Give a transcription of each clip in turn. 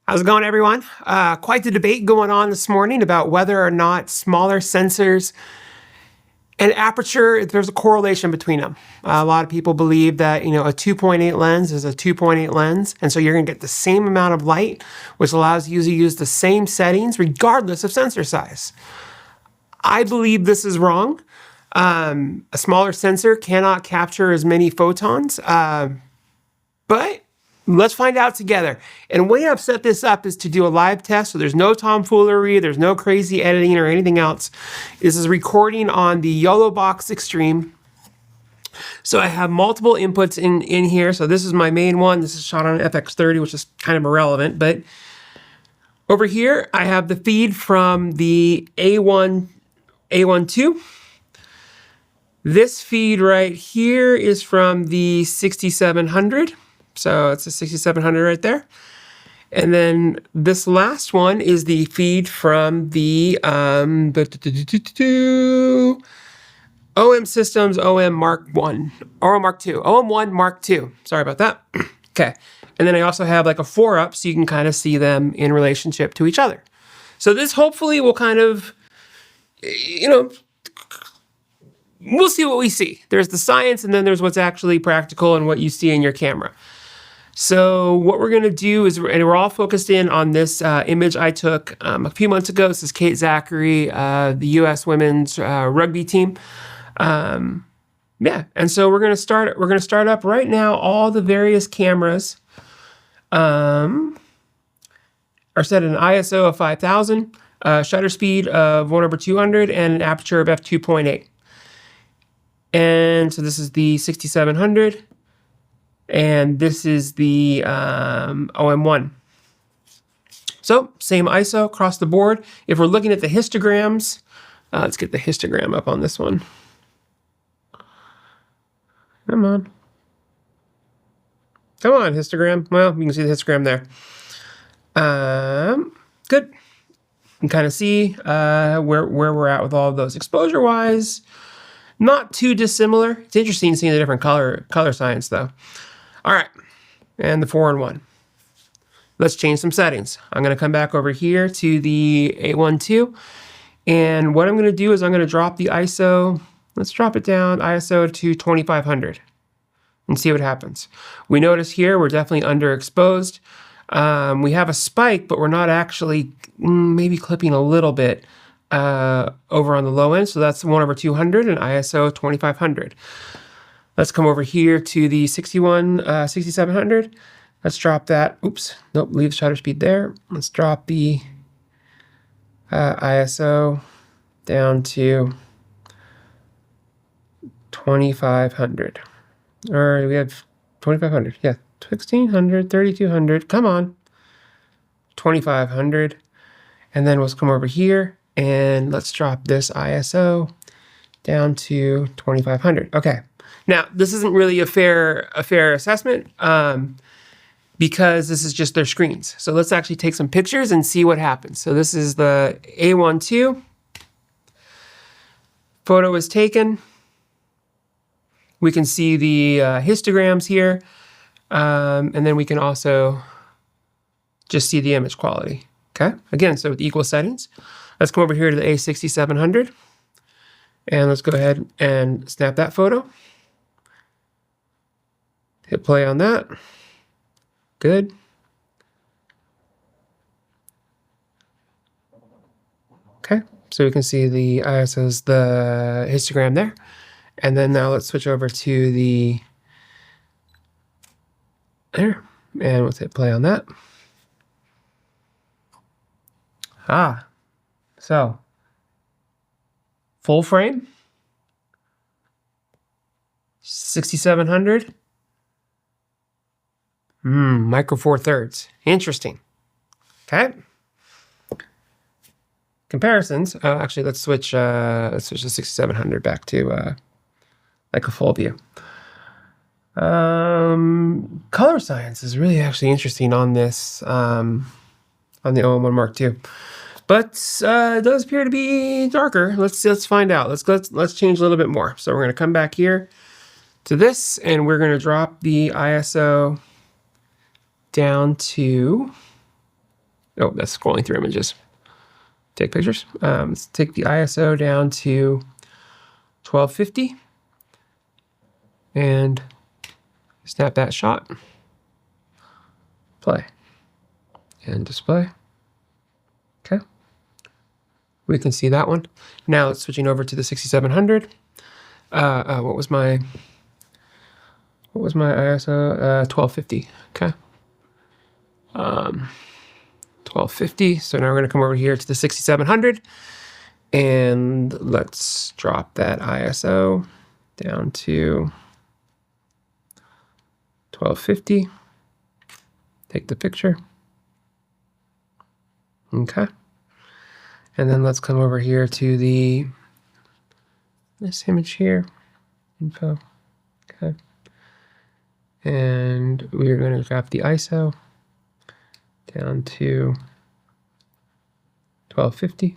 How's it going, everyone? Quite the debate going on this morning about whether or not smaller sensors and aperture, there's a correlation between them. A lot of people believe that, a 2.8 lens is a 2.8 lens, and so you're going to get the same amount of light, which allows you to use the same settings regardless of sensor size. I believe this is wrong. A smaller sensor cannot capture as many photons, but let's find out together. And the way I've set this up is to do a live test, so there's no tomfoolery, there's no crazy editing or anything else. This is recording on the YoloBox Extreme. So I have multiple inputs in here. So this is my main one. This is shot on an FX30, which is kind of irrelevant. But over here, I have the feed from the A12. This feed right here is from the 6700. So it's a 6700 right there. And then this last one is the feed from the OM Systems OM Mark 1 or Mark 2. OM1 Mark 2. Sorry about that. Okay. And then I also have like a 4-up so you can kind of see them in relationship to each other. So this hopefully will kind of, we'll see what we see. There's the science and then there's what's actually practical and what you see in your camera. So what we're going to do is, and we're all focused in on this image I took a few months ago. This is Kate Zachary, the U.S. women's rugby team. And so we're going to start. We're going to start up right now. All the various cameras are set at an ISO of 5000, shutter speed of 1/200, and an aperture of f2.8. And so this is the 6700. And this is the OM1. So same ISO across the board. If we're looking at the histograms, let's get the histogram up on this one. Come on. Come on, histogram. Well, you can see the histogram there. Good. You can kind of see where we're at with all of those. Exposure-wise, not too dissimilar. It's interesting seeing the different color science, though. All right, and the 4-in-1. Let's change some settings. I'm going to come back over here to the A12, and what I'm going to do is I'm going to drop the ISO. Let's drop it down, ISO to 2500, and see what happens. We notice here we're definitely underexposed. We have a spike, but we're not actually maybe clipping a little bit over on the low end, so that's 1/200 and ISO 2500. Let's come over here to the 6700. Let's drop that. Oops, nope, leave shutter speed there. Let's drop the ISO down to 2500. Or we have 2500. Yeah, 1600, 3200. Come on. 2500. And then let's come over here and let's drop this ISO down to 2500. Okay. Now, this isn't really a fair assessment because this is just their screens. So let's actually take some pictures and see what happens. So this is the A12. Photo is taken. We can see the histograms here. And then we can also just see the image quality. Okay, again, so with equal settings. Let's come over here to the A6700. And let's go ahead and snap that photo. Hit play on that. Good. Okay, so we can see the ISO's, the histogram there. And then now let's switch over to the there. And let's hit play on that. So full frame, 6700. Micro Four Thirds. Interesting. Okay. Comparisons. Actually, let's switch the 6700 back to like a full view. Color science is really actually interesting on this on the OM1 Mark II, but it does appear to be darker. Let's find out. Let's change a little bit more. So we're going to come back here to this, and we're going to drop the ISO down to Oh, that's scrolling through images. Take pictures. Let's take the ISO down to 1250 and snap that shot. Play and display. Okay. We can see that one. Now it's switching over to the 6700. What was my ISO? 1250. Okay. 1250. So now we're going to come over here to the 6700, and let's drop that ISO down to 1250. Take the picture. Okay. And then let's come over here to this image here, info. Okay. And we're going to drop the ISO down to 1250.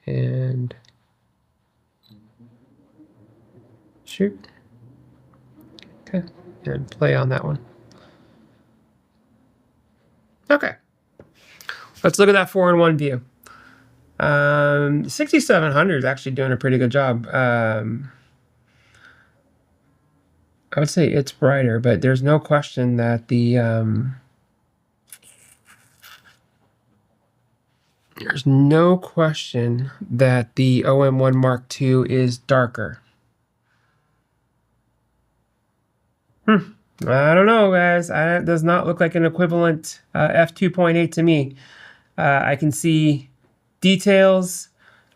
And shoot. Okay. And play on that one. Okay. Let's look at that 4-in-1 view. 6700 is actually doing a pretty good job. I would say it's brighter, but there's no question that the OM1 Mark II is darker. I don't know, guys. It does not look like an equivalent f2.8 to me. I can see details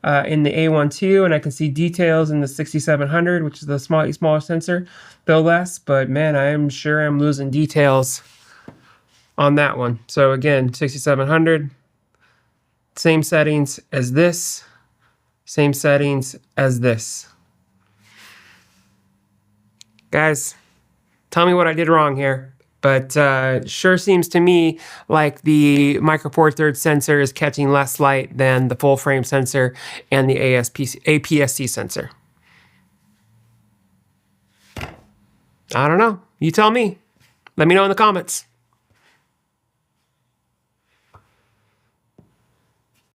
in the A12, and I can see details in the 6700, which is the smaller sensor, though less. But man, I am sure I'm losing details on that one. So again, 6700, same settings as this, same settings as this. Guys, tell me what I did wrong here. But sure seems to me like the Micro Four Thirds sensor is catching less light than the full frame sensor and the APS-C sensor. I don't know. You tell me. Let me know in the comments.